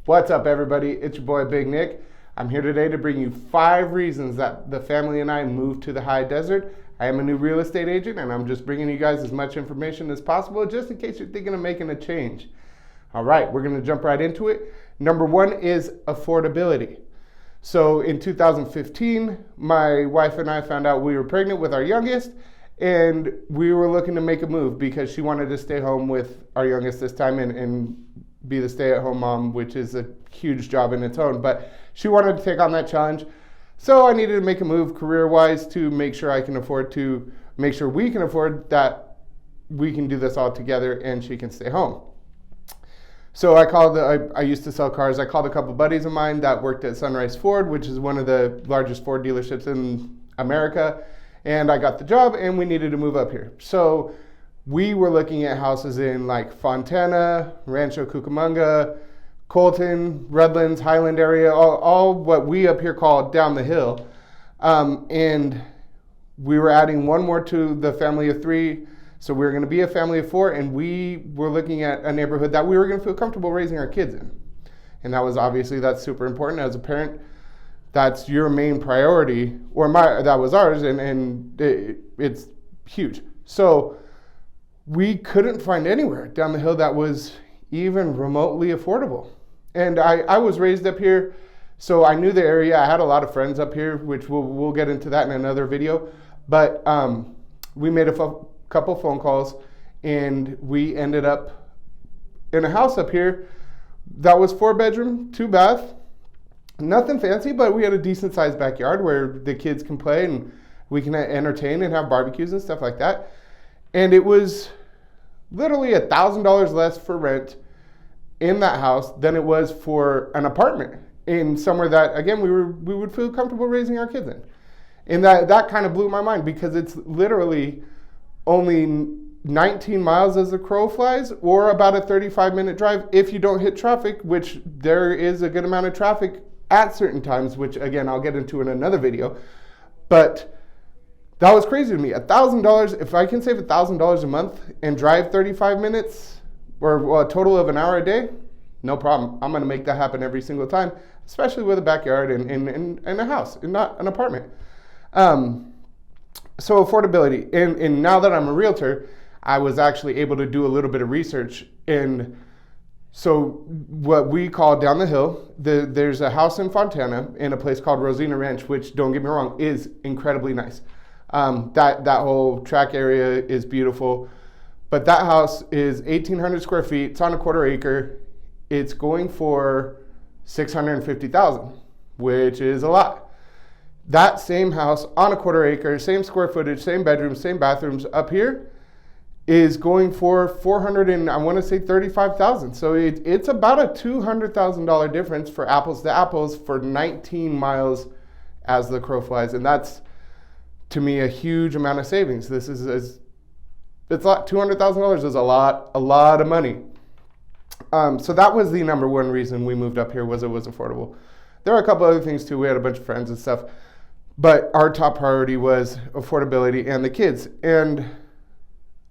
What's up, everybody? It's your boy Big Nick. I'm here today to bring you 5 reasons that the family and I moved to the high desert. I am a new real estate agent, and I'm just bringing you guys as much information as possible just in case you're thinking of making a change. All right, we're going to jump right into it. Number 1 is affordability. So in 2015, my wife and I found out we were pregnant with our youngest, and we were looking to make a move because she wanted to stay home with our youngest this time and be the stay-at-home mom, which is a huge job in its own. But she wanted to take on that challenge. So I needed to make a move career-wise to make sure we can afford that we can do this all together and she can stay home. So I used to sell cars. I called a couple buddies of mine that worked at Sunrise Ford, which is one of the largest Ford dealerships in America. And I got the job and we needed to move up here. So we were looking at houses in like Fontana, Rancho Cucamonga, Colton, Redlands, Highland area, all what we up here call down the hill. And we were adding one more to the family of 3. So we were going to be a family of 4, and we were looking at a neighborhood that we were going to feel comfortable raising our kids in. And that's super important. As a parent, that's your main priority, that was ours, and it's huge. So we couldn't find anywhere down the hill that was even remotely affordable. And I was raised up here, so I knew the area. I had a lot of friends up here, which we'll get into that in another video. But we made a couple phone calls, and we ended up in a house up here that was 4-bedroom, 2-bath. Nothing fancy, but we had a decent sized backyard where the kids can play and we can entertain and have barbecues and stuff like that. And it was literally $1,000 less for rent in that house than it was for an apartment in somewhere that, again, we would feel comfortable raising our kids in. And that kind of blew my mind because it's literally only 19 miles as the crow flies, or about a 35-minute drive if you don't hit traffic, which there is a good amount of traffic at certain times, which again, I'll get into in another video. But that was crazy to me. $1,000, if I can save $1,000 a month and drive 35 minutes or a total of an hour a day, no problem. I'm going to make that happen every single time, especially with a backyard and a house and not an apartment. So affordability. And now that I'm a realtor, I was actually able to do a little bit of research. And so what we call down the hill, there's a house in Fontana in a place called Rosina Ranch, which, don't get me wrong, is incredibly nice. That whole track area is beautiful. But that house is 1,800 square feet. It's on a 1/4 acre. It's going for $650,000, which is a lot. That same house on a 1/4 acre, same square footage, same bedrooms, same bathrooms up here is going for $435,000. So it's about a $200,000 difference for apples to apples for 19 miles as the crow flies. And that's, to me, a huge amount of savings. It's a lot. $200,000 is a lot of money. So that was the number 1 reason we moved up here, was it was affordable. There are a couple other things too. We had a bunch of friends and stuff, but our top priority was affordability and the kids. And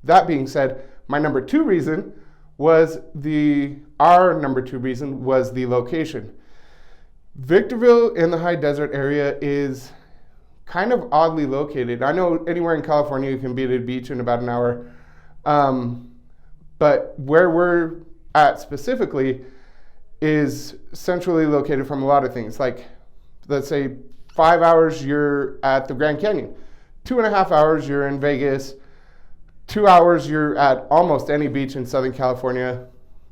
that being said, our number 2 reason was the location. Victorville in the high desert area is kind of oddly located. I know anywhere in California you can be at a beach in about an hour. But where we're at specifically is centrally located from a lot of things. Like, let's say 5 hours you're at the Grand Canyon, 2.5 hours you're in Vegas, 2 hours you're at almost any beach in Southern California.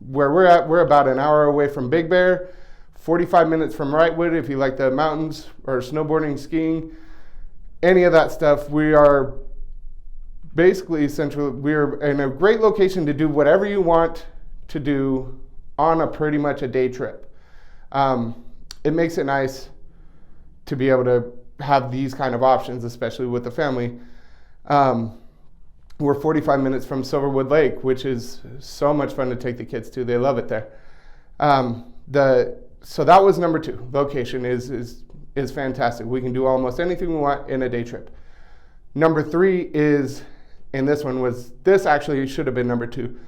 Where we're at, we're about an hour away from Big Bear, 45 minutes from Wrightwood if you like the mountains or snowboarding, skiing, any of that stuff. We are basically central. We're in a great location to do whatever you want to do on a pretty much a day trip. It makes it nice to be able to have these kind of options, especially with the family. We're 45 minutes from Silverwood Lake, which is so much fun to take the kids to. They love it there. So that was number 2. Location is fantastic. We can do almost anything we want in a day trip. Number 3 is, and this actually should have been number 2,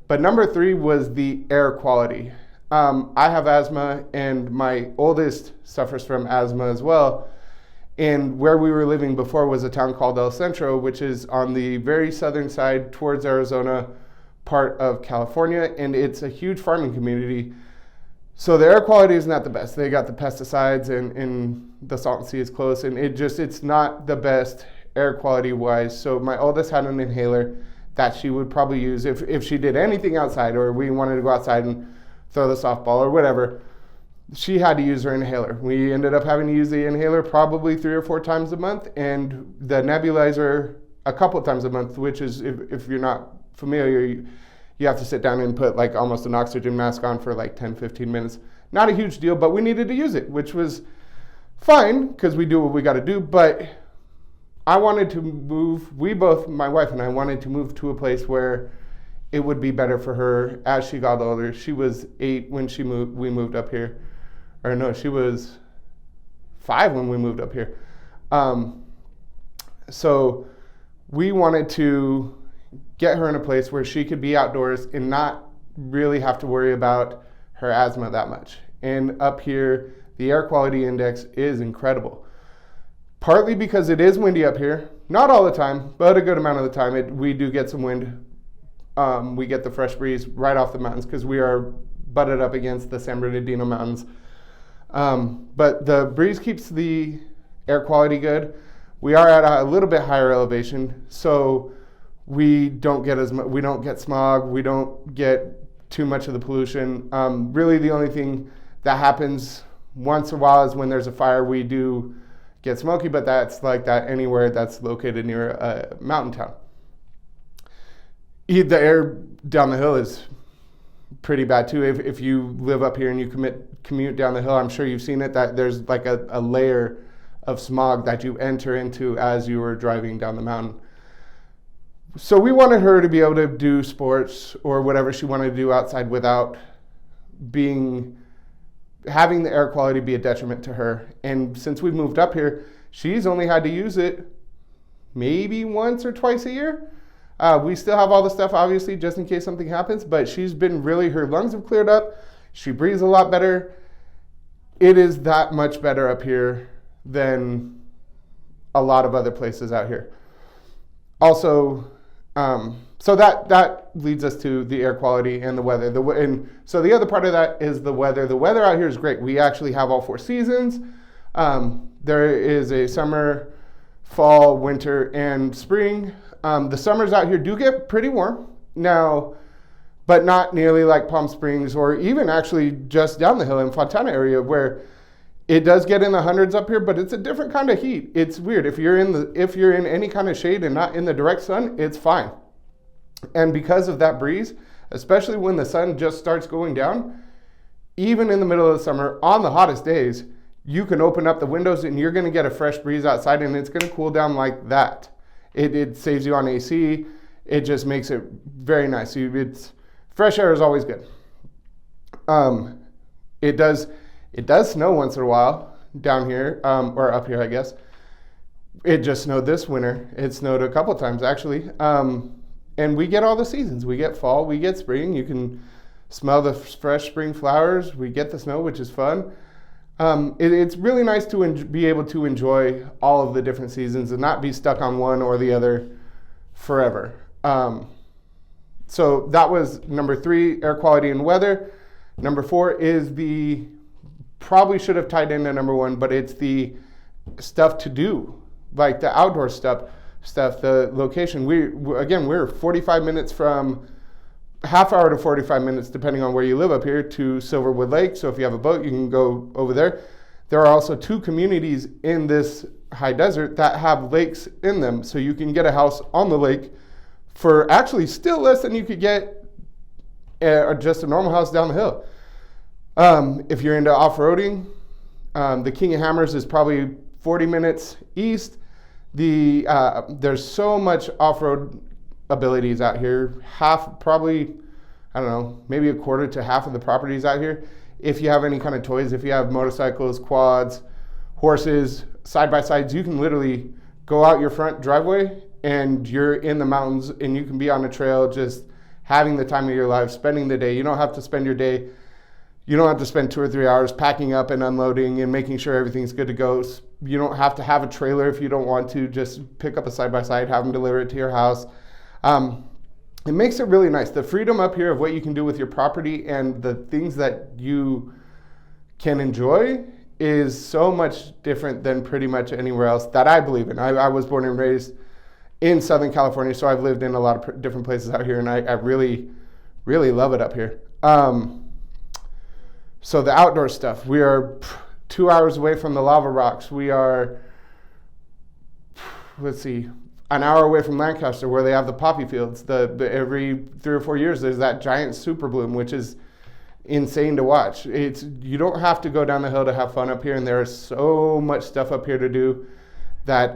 but number 3 was the air quality. I have asthma, and my oldest suffers from asthma as well. And where we were living before was a town called El Centro, which is on the very southern side towards Arizona, part of California, and it's a huge farming community. So the air quality is not the best. They got the pesticides, and the Salton Sea is close, and it's not the best air quality wise. So my oldest had an inhaler that she would probably use if she did anything outside, or we wanted to go outside and throw the softball or whatever. She had to use her inhaler. We ended up having to use the inhaler probably 3 or 4 times a month, and the nebulizer a couple of times a month, which is, if you're not familiar, you have to sit down and put like almost an oxygen mask on for like 10-15 minutes. Not a huge deal, but we needed to use it, which was fine because we do what we got to do. But I wanted to move, my wife and I wanted to move to a place where it would be better for her as she got older. She was 8 when we moved up here. Or no, she was 5 when we moved up here. So we wanted to get her in a place where she could be outdoors and not really have to worry about her asthma that much. And up here, the air quality index is incredible. Partly because it is windy up here. Not all the time, but a good amount of the time we do get some wind. We get the fresh breeze right off the mountains because we are butted up against the San Bernardino Mountains. But the breeze keeps the air quality good. We are at a little bit higher elevation, so we don't get we don't get smog, we don't get too much of the pollution. Really the only thing that happens once in a while is when there's a fire, we do get smoky, but that's like that anywhere that's located near a mountain town. The air down the hill is pretty bad too. If you live up here and you commute down the hill, I'm sure you've seen it, that there's like a layer of smog that you enter into as you were driving down the mountain. So we wanted her to be able to do sports or whatever she wanted to do outside without having the air quality be a detriment to her. And since we've moved up here, she's only had to use it maybe once or twice a year. We still have all the stuff, obviously, just in case something happens, but her lungs have cleared up. She breathes a lot better. It is that much better up here than a lot of other places out here. Also, so that leads us to the air quality and the weather. So the other part of that is the weather. The weather out here is great. We actually have all 4 seasons. There is a summer, fall, winter, and spring. The summers out here do get pretty warm now, but not nearly like Palm Springs or even actually just down the hill in Fontana area, where it does get in the hundreds up here, but it's a different kind of heat. It's weird. If you're in any kind of shade and not in the direct sun, it's fine. And because of that breeze, especially when the sun just starts going down, even in the middle of the summer, on the hottest days, you can open up the windows and you're going to get a fresh breeze outside, and it's going to cool down like that. It saves you on AC. It just makes it very nice. Fresh air is always good. It does snow once in a while down here, or up here, I guess. It just snowed this winter. It snowed a couple times, actually. And we get all the seasons. We get fall, we get spring. You can smell the fresh spring flowers. We get the snow, which is fun. It's really nice to be able to enjoy all of the different seasons and not be stuck on one or the other forever. So that was number 3, air quality and weather. Number 4 is probably should have tied into number 1, but it's the stuff to do, like the outdoor stuff, the location. We're 45 minutes from half hour to 45 minutes, depending on where you live up here, to Silverwood Lake. So if you have a boat, you can go over there. There are also 2 communities in this high desert that have lakes in them. So you can get a house on the lake for actually still less than you could get just a normal house down the hill. If you're into off-roading, the King of Hammers is probably 40 minutes east. There's so much off-road abilities out here. Maybe a quarter to half of the properties out here. If you have any kind of toys, if you have motorcycles, quads, horses, side-by-sides, you can literally go out your front driveway and you're in the mountains and you can be on a trail just having the time of your life, spending the day. You don't have to spend your day You don't have to spend 2 or 3 hours packing up and unloading and making sure everything's good to go. You don't have to have a trailer if you don't want to. Just pick up a side-by-side, have them deliver it to your house. It makes it really nice. The freedom up here of what you can do with your property and the things that you can enjoy is so much different than pretty much anywhere else that I believe in. I was born and raised in Southern California, so I've lived in a lot of different places out here, and I really, really love it up here. So the outdoor stuff, we are 2 hours away from the lava rocks. We are, an hour away from Lancaster, where they have the poppy fields. Every 3 or 4 years, there's that giant super bloom, which is insane to watch. You don't have to go down the hill to have fun up here, and there is so much stuff up here to do that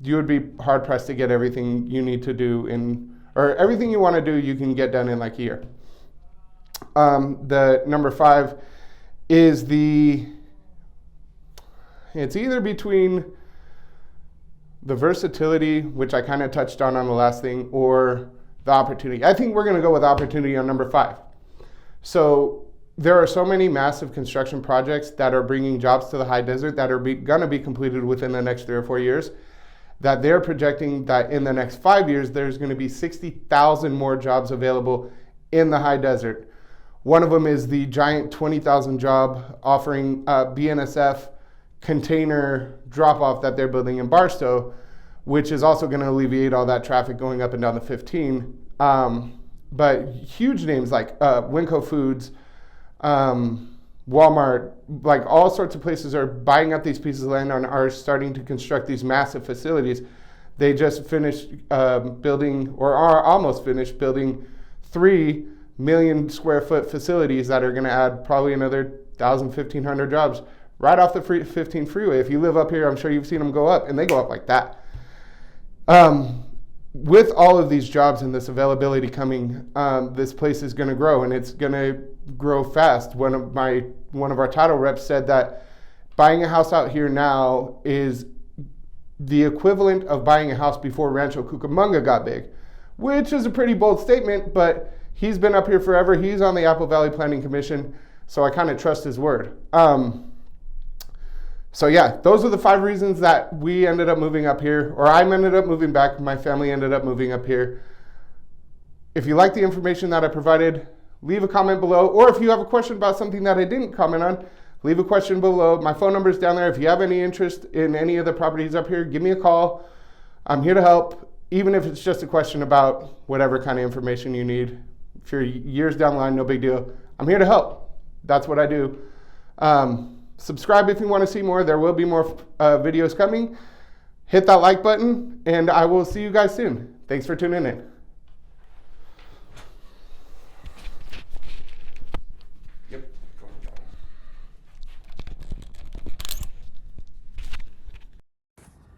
you would be hard pressed to get everything you need to do or everything you want to do, you can get done in like a year. The number 5 is it's either between the versatility, which I kind of touched on the last thing, or the opportunity. I think we're going to go with opportunity on number 5. So there are so many massive construction projects that are bringing jobs to the high desert that are going to be completed within the next 3 or 4 years, that they're projecting that in the next 5 years, there's going to be 60,000 more jobs available in the high desert. One of them is the giant 20,000 job offering BNSF container drop-off that they're building in Barstow, which is also going to alleviate all that traffic going up and down the 15. But huge names like Winco Foods, Walmart, like all sorts of places are buying up these pieces of land and are starting to construct these massive facilities. They just finished building, or are almost finished building, 3 million square foot facilities that are going to add probably another 1,000, 1,500 jobs right off the 15 freeway. If you live up here, I'm sure you've seen them go up, and they go up like that. With all of these jobs and this availability coming, this place is going to grow, and it's going to grow fast. One of our title reps said that buying a house out here now is the equivalent of buying a house before Rancho Cucamonga got big, which is a pretty bold statement, but he's been up here forever. He's on the Apple Valley Planning Commission, so I kind of trust his word. So yeah, those are the 5 reasons that we ended up moving up here, or I ended up moving back. My family ended up moving up here. If you like the information that I provided, leave a comment below. Or if you have a question about something that I didn't comment on, leave a question below. My phone number is down there. If you have any interest in any of the properties up here, give me a call. I'm here to help, even if it's just a question about whatever kind of information you need. If you're years down the line, no big deal. I'm here to help. That's what I do. Subscribe if you want to see more. There will be more videos coming. Hit that like button, and I will see you guys soon. Thanks for tuning in.